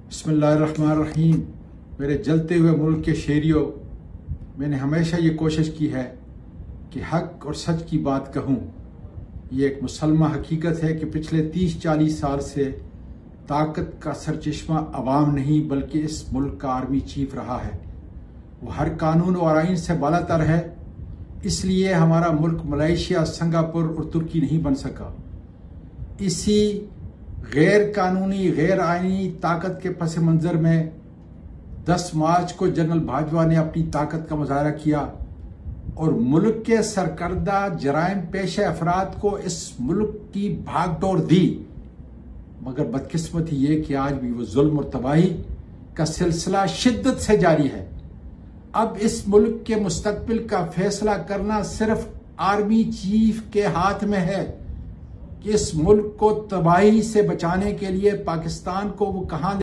बिस्मिल्लाहिर्रहमानिर्रहीम। मेरे जलते हुए मुल्क के शेरियों, मैंने हमेशा ये कोशिश की है कि हक और सच की बात कहूँ। ये एक मुसलमा हकीकत है कि पिछले 30-40 साल से ताकत का सरचश्मा अवाम नहीं बल्कि इस मुल्क का आर्मी चीफ रहा है। वो हर कानून और आइन से बालातर है, इसलिए हमारा मुल्क मलेशिया, सिंगापुर और तुर्की नहीं बन सका। इसी गैर कानूनी, गैर आईनी ताकत के पस मंजर में 10 मार्च को जनरल बाजवा ने अपनी ताकत का मुजाहरा किया और मुल्क के सरकर्दा जराइम पेशे अफराद को इस मुल्क की भागदौड़ दी। मगर बदकिस्मती ये कि आज भी वो जुल्म और तबाही का सिलसिला शिद्दत से जारी है। अब इस मुल्क के मुस्तकबिल का फैसला करना सिर्फ आर्मी चीफ के हाथ में है कि इस मुल्क को तबाही से बचाने के लिए पाकिस्तान को वो कहां